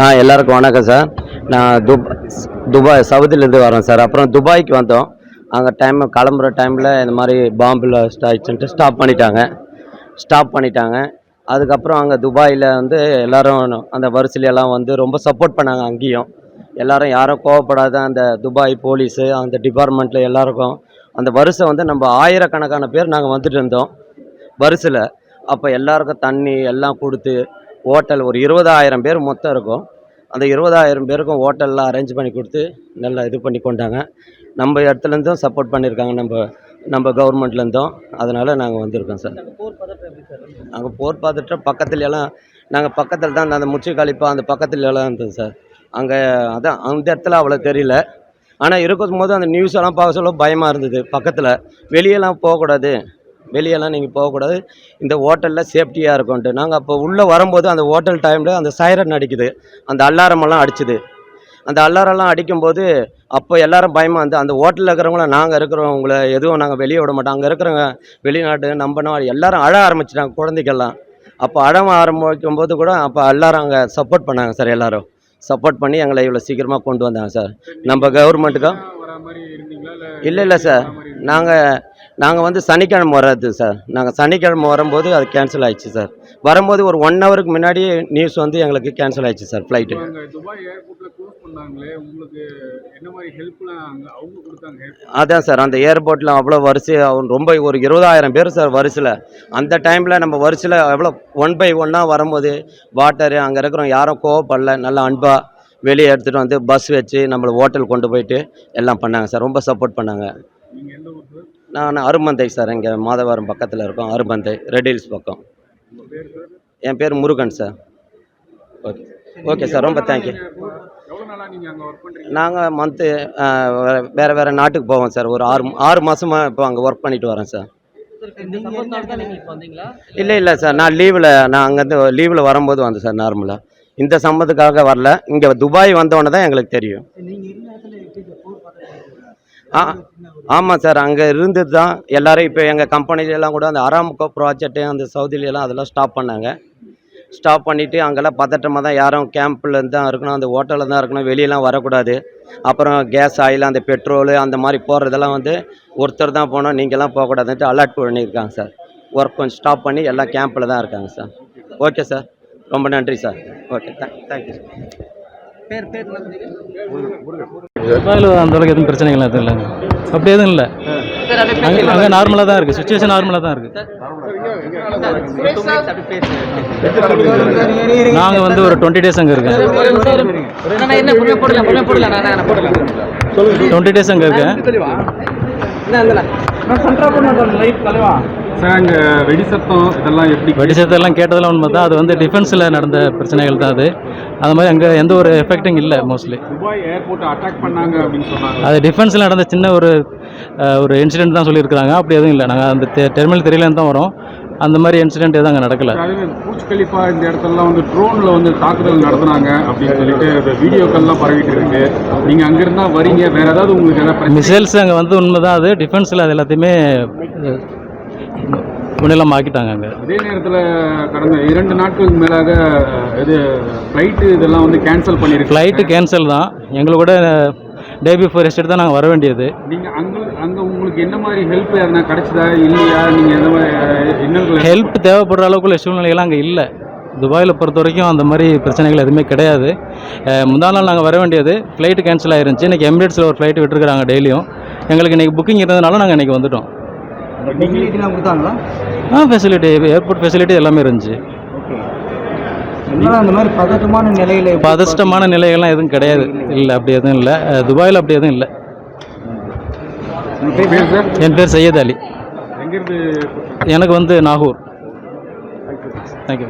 எல்லாருக்கும் வணக்கம் சார். நான் துபாய் சவுதியிலேருந்து வரேன் சார். அப்புறம் துபாய்க்கு வந்தோம். அங்கே கிளம்புற டைமில் இந்த மாதிரி பாம்பில் ஆயிடுச்சுன்ட்டு ஸ்டாப் பண்ணிட்டாங்க. அதுக்கப்புறம் அங்கே துபாயில் வந்து எல்லோரும் அந்த வரிசையிலெல்லாம் வந்து ரொம்ப சப்போர்ட் பண்ணாங்க. அங்கேயும் எல்லோரும் யாரும் கோவப்படாத அந்த துபாய் போலீஸு அந்த டிபார்ட்மெண்ட்டில் எல்லாருக்கும் அந்த வரிசை வந்து நம்ம ஆயிரக்கணக்கான பேர் நாங்கள் வந்துட்டு இருந்தோம் வரிசையில். அப்போ எல்லாருக்கும் தண்ணி எல்லாம் கொடுத்து ஹோட்டல் ஒரு 20,000 பேர் மொத்தம் இருக்கும். அந்த 20,000 பேருக்கும் ஹோட்டல்லாம் அரேஞ்ச் பண்ணி கொடுத்து நல்லா இது பண்ணி கொண்டாங்க. நம்ம இடத்துலேருந்தும் சப்போர்ட் பண்ணியிருக்காங்க, நம்ம கவர்மெண்ட்லேருந்தும். அதனால் நாங்கள் வந்திருக்கோம் சார். அங்கே போர் பார்த்துட்டு பக்கத்துலலாம் நாங்கள் பக்கத்தில் தான் அந்த முச்சி கழிப்பா அந்த பக்கத்துலலாம் இருந்தது சார். அங்கே அதான் அந்த இடத்துல அவ்வளோ தெரியல. ஆனால் இருக்கும்போது அந்த நியூஸ் எல்லாம் பார்க்க சொல்ல பயமாக இருந்தது. பக்கத்தில் வெளியெல்லாம் நீங்கள் போகக்கூடாது, இந்த ஹோட்டலில் சேஃப்டியாக இருக்கும்ன்ட்டு. நாங்கள் அப்போ உள்ளே வரும்போது அந்த ஹோட்டல் டைமில் அந்த சைரன் அடிக்குது, அந்த அலாரமெல்லாம் அடிச்சுது. அந்த அலாரெல்லாம் அடிக்கும்போது அப்போ எல்லோரும் பயமாக இருந்து அந்த ஹோட்டலில் இருக்கிறவங்கள நாங்கள் இருக்கிறவங்கள எதுவும் நாங்கள் வெளியே விட மாட்டோம். அங்கே இருக்கிறவங்க வெளிநாட்டு நம்பணும் எல்லோரும் அழ ஆரம்பிச்சிட்டாங்க, குழந்தைக்கெல்லாம். அப்போ அழ ஆரம்பிக்கும் போது கூட அப்போ எல்லோரும் அங்கே சப்போர்ட் பண்ணாங்க சார். எல்லோரும் சப்போர்ட் பண்ணி எங்களை இவ்வளோ சீக்கிரமாக கொண்டு வந்தாங்க சார். நம்ம கவர்மெண்ட்டுக்கும் இல்லை சார். நாங்கள் வந்து சனிக்கிழமை வர்றது சார். நாங்கள் சனிக்கிழமை வரும்போது அது கேன்சல் ஆயிடுச்சு சார். வரும்போது ஒரு 1 ஹவருக்கு முன்னாடியே நியூஸ் வந்து எங்களுக்கு கேன்சல் ஆயிடுச்சு சார் ஃப்ளைட்டு. அதான் சார், அந்த ஏர்போர்ட்டில் அவ்வளோ வரிசை ரொம்ப ஒரு 20,000 பேர் சார் வரிசையில். அந்த டைமில் நம்ம வரிசையில் எவ்வளோ 1 by 1 வரும்போது வாட்டரு அங்கே இருக்கிறவங்க யாரும் கோவப்படல, நல்லா அன்பாக வெளியே எடுத்துகிட்டு வந்து பஸ் வச்சு நம்மளை ஹோட்டல் கொண்டு போயிட்டு எல்லாம் பண்ணாங்க சார். ரொம்ப சப்போர்ட் பண்ணாங்க. நான் அருமந்தை சார். இங்கே மாதவரம் பக்கத்தில் இருக்கோம். அருமந்தை ரெட் ஹில்ஸ் பக்கம். என் பேர் முருகன் சார். ஓகே சார், ரொம்ப தேங்க்யூ. நாங்கள் மந்த்து வேறு நாட்டுக்கு போவோம் சார். ஒரு 6 மாதமாக இப்போ அங்கே ஒர்க் பண்ணிட்டு வரேன் சார். இல்லை சார், நான் அங்கேருந்து லீவில் வரும்போது வந்தேன் சார். நார்மலாக இந்த சம்பந்தத்துக்காக வரல. இங்கே துபாய் வந்தோடனே தான் எங்களுக்கு தெரியும். ஆமாம் சார், அங்கே இருந்தது தான் எல்லோரும். இப்போ எங்கள் கம்பெனிலெலாம் கூட அந்த அராம்கோ ப்ராஜெக்ட்டு அந்த சவுதியிலலாம் அதெல்லாம் ஸ்டாப் பண்ணாங்க. ஸ்டாப் பண்ணிவிட்டு அங்கெல்லாம் பதட்டமாக தான் யாரும் கேம்பில் தான் இருக்கணும், அந்த ஹோட்டலில் தான் இருக்கணும், வெளியெல்லாம் வரக்கூடாது. அப்புறம் கேஸ் ஆயில் அந்த பெட்ரோலு அந்த மாதிரி போடுறதெல்லாம் வந்து ஒருத்தர் தான் போனோம், நீங்கள்லாம் போகக்கூடாதுன்ட்டு அலர்ட் பண்ணியிருக்காங்க சார். ஒர்க் கொஞ்சம் ஸ்டாப் பண்ணி எல்லாம் கேம்பில் தான் இருக்காங்க சார். ஓகே சார், ரொம்ப நன்றி சார். Okay, thank you sir. துபாயில் அந்த அளவுக்கு எதுவும் பிரச்சனைகள் எதுவும் இல்லைங்க. அப்படி எதுவும் இல்லை. அங்கே நார்மலாக தான் இருக்குது, சுச்சுவேஷன் நார்மலாக தான் இருக்குது. நாங்கள் வந்து ஒரு 20 days அங்கே இருக்கேன். 20 days அங்கே இருக்கேன். சார், அங்கே வெடிசத்தம் கேட்டதெல்லாம் உண்மை தான். அது வந்து டிஃபென்ஸில் நடந்த பிரச்சனைகள் தான் அது. அந்த மாதிரி அங்கே எந்த ஒரு எஃபெக்டும் இல்லை. மோஸ்ட்லி துபாய் ஏர்போர்ட் அட்டாக் பண்ணாங்க அப்படின்னு சொன்னாங்க. அது டிஃபென்ஸில் நடந்த சின்ன ஒரு இன்சிடென்ட் தான் சொல்லியிருக்கிறாங்க. அப்படி எதுவும் இல்லை. நாங்கள் அந்த டெர்மினல் தெரியலன்னு தான் வரோம். அந்த மாதிரி இன்சிடென்ட் எதுவும் அங்கே நடக்கலை. பூஜ் கலிஃபா இந்த இடத்துலலாம் வந்து ட்ரோனில் வந்து தாக்குதல் நடத்துனாங்க அப்படின்னு சொல்லிட்டு வீடியோக்கள்லாம் பரவிட்டு இருக்கு. நீங்கள் அங்கேருந்தா வரீங்க, வேறு ஏதாவது உங்களுக்கு எதாவது மிசைல்ஸ் அங்கே வந்து உண்மை தான். அது டிஃபென்ஸில் அது எல்லாத்தையுமே முன்னெல்லாம் ஆக்கிட்டாங்க அங்கே. அதே நேரத்தில் கடந்த 2 நாட்களுக்கு மேலாக இது ஃப்ளைட்டு இதெல்லாம் வந்து கேன்சல் பண்ணியிருக்கு. ஃப்ளைட்டு கேன்சல் தான். எங்களோட டே பிஃபோர் எஸ்டேட் தான் நாங்கள் வர வேண்டியது. நீங்கள் அங்கே உங்களுக்கு என்ன மாதிரி ஹெல்ப் எதனா கிடைச்சதா இல்லையா? நீங்கள் எந்த மாதிரி ஹெல்ப் தேவைப்படுற அளவுக்குள்ள சூழ்நிலைகள்லாம் அங்கே இல்லை. துபாயில் பொறுத்த வரைக்கும் அந்த மாதிரி பிரச்சனைகள் எதுவுமே கிடையாது. முந்தா நாள் நாங்கள் வர வேண்டியது ஃப்ளைட்டு கேன்சல் ஆயிருந்துச்சு. இன்றைக்கி எமிரேட்ஸில் ஒரு ஃப்ளைட் விட்டுருக்காங்க டெய்லியும். எங்களுக்கு இன்றைக்கி புக்கிங் இருந்ததுனால நாங்கள் இன்றைக்கி வந்துவிட்டோம். கொடுத்தாங்களா? ஃபெசிலிட்டி, ஏர்போர்ட் ஃபெசிலிட்டி எல்லாமே இருந்துச்சு. அந்த மாதிரி பதஷ்டமான நிலைகள்லாம் எதுவும் கிடையாது. இல்லை, அப்படி எதுவும் இல்லை. துபாயில் அப்படி எதுவும் இல்லை. என் பேர் சையத் அலி. எனக்கு வந்து நாகூர். தேங்க்யூ.